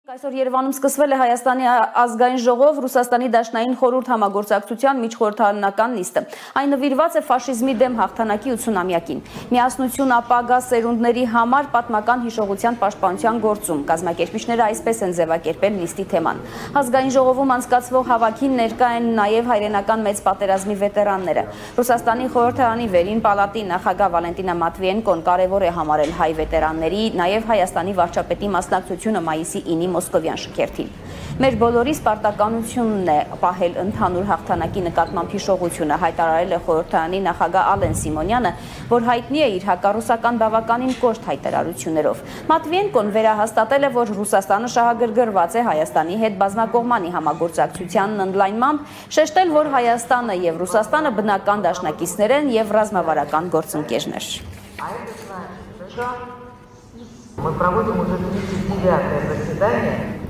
Այսօր Երևանում սկսվել է Հայաստանի ազգային ժողով Ռուսաստանի Դաշնային խորհուրդ համագործակցության միջխորհրդարանական նիստը։ Այն նվիրված է ֆաշիզմի դեմ հաղթանակի 80-ամյակին։ Միասնություն ապագա սերունդների համար պատմական հիշողության պաշտպանության գործում։ Կազմակերպիչները այսպես են ձևակերպել նիստի թեման։ Ազգային ժողովում անցկացվող հավաքին ներկա են նաև հայրենական մեծ պատերազմի վետերանները։ Ռուսաստանի խորհրդարանի վերին պալատի նախագահ Վալենտինա Մատվիենկոն կարևոր է համարել հայ վետերանների, նաև Հայաստանի վարչապետի մասնակցությունը մայիսի 9-ի Մոսկովյան շքերթին։ Մեր բոլորի սպարտականությունն է պահել ընդհանուր հաղթանակի նկատմամբ հիշողությունը, հայտարարել է խորհրդարանի նախագահ Ալեն Սիմոնյանը, որ հայտնի է իր հակառուսական բավականին կոշտ հայտարարություններով։ Մատվիենկոն վերահաստատել է, որ Ռուսաստանը շահագրգռված է Հայաստանի հետ բազմակողմանի համագործակցության ընդլայնմամբ, շեշտել, որ Հայաստանը եւ Ռուսաստանը բնական դաշնակիցներ են եւ ռազմավարական գործընկերներ։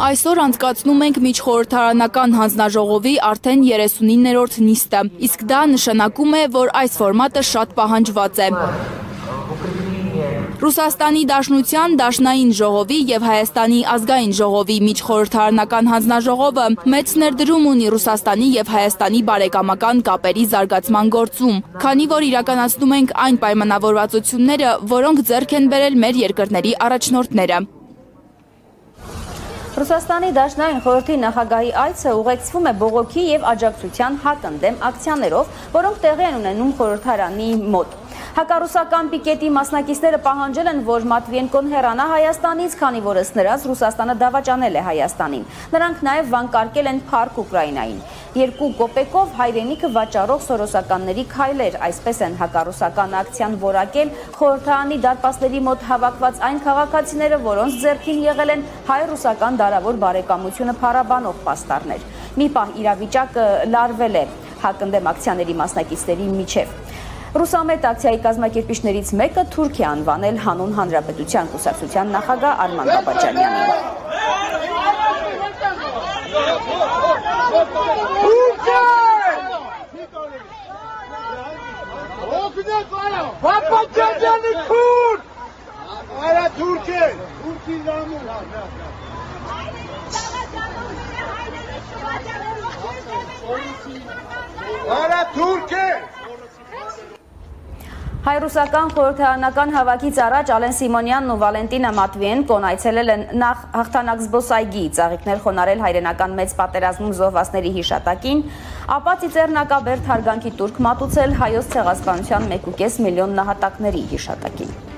Այսօր անցկացնում ենք միջխորհրդարանական հանձնաժողովի արդեն 39-րդ նիստը, իսկ դա նշանակում է, որ այս ֆորմատը շատ պահանջված է։ Ռուսաստանի Դաշնության Դաշնային ժողովի և Հայաստանի ազգային ժողովի միջխորհրդարանական հանձնաժողովը մեծ ներդրում ունի Ռուսաստանի և Հայաստանի բարեկամական կապերի զարգացման գործում, քանի որ իրականացնում ենք այն պայմանավորվածությունները, որոնք ձեռք են բերել մեր երկրների առաջնորդները։ Ռուսաստանի Դաշնային խորհրդի նախագահի այցը ուղեկցվում է բողոքի և աջակցության հակընդդեմ ակցիաներով, որոնք տեղի են ունենում խորհրդարանի մոտ։ Հակառուսական պիկետի մասնակիցները պահանջել են, որ Մատվիենկոն հեռանա Հայաստանից, քանի որ ըստ նրանց Ռուսաստանը դավաճանել է Հայաստանին։ Նրանք նաև վանկարկել են փառք Ուկրաինային։ 2 կոպեկով հայրենիքը վաճառող սորոսականների քայլեր, այսպես են հակառուսական ակցիան որակել խորհրդարանի դարպասների մոտ հավաքված այն քաղաքացիները, որոնց ձեռքին եղել են հայ-ռուսական դարավոր բարեկամությունը փառաբանող պաստառներ։ Մի պահ իրավիճակը լարվել է հակընդդեմ ակցիաների մասնակիցների միջև։ Ռուսամետ ակցիայի կազմակերպիչներից մեկը թուրք է անվանել հանուն հանրապետության կուսակցության նախագահ Արման Բաբաջանյանին։ Բաբաջանյանի քուրդ! Արա թուրք է! Թուրքի նամուն! Արա թուրք է! Հայ-ռուսական խորհրդարանական հավաքից առաջ Ալեն Սիմոնյանն ու Վալենտինա Մատվիենկոն այցելել են նախ հաղթանակ զբոսայգի, ծաղիկներ խոնարել հայրենական մեծ պատերազմում զոհվածների հիշատակին, ապա ծիծեռնակաբերդ հարգանքի տուրք մատուցել հայոց ցեղասպանության 1,5 միլիոն նահատակների հիշատակին։